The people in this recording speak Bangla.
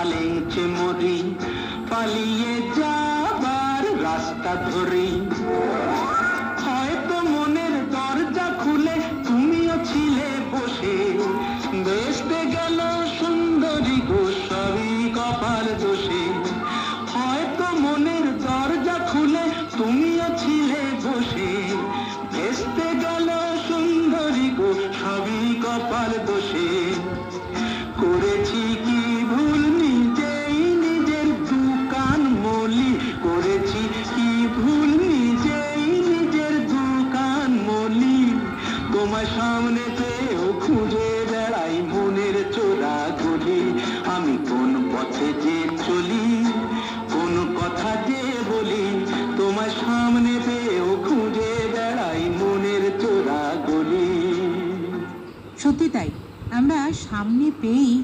লেংচে মরি, পালিয়ে যাবার রাস্তা ধরি। হয়তো মনের দরজা খুলে তুমিও ছিলে বসে, বেসতে গেল সুন্দরী গো সবই কপাল দোষে। হয়তো মনের দরজা খুলে তুমিও ছিলে বসে, বেসতে গেল সুন্দরী গো সবই কপাল দোষে। করেছি কি ভুল নিজেই নিজের দুকান মলি, করেছি কি ভুল নিজেই নিজের দুকান মলি। তোমার সামনে পেয়েও খুঁজে বেড়াই মনের চোরা গলি। আমি কোন পথে যে চলি, কোন কথা যে বলি, তোমার সামনে পেয়েও খুঁজে বেড়াই মনের চোরা গলি। সত্যি তাই, আমরা সামনে পেয়েই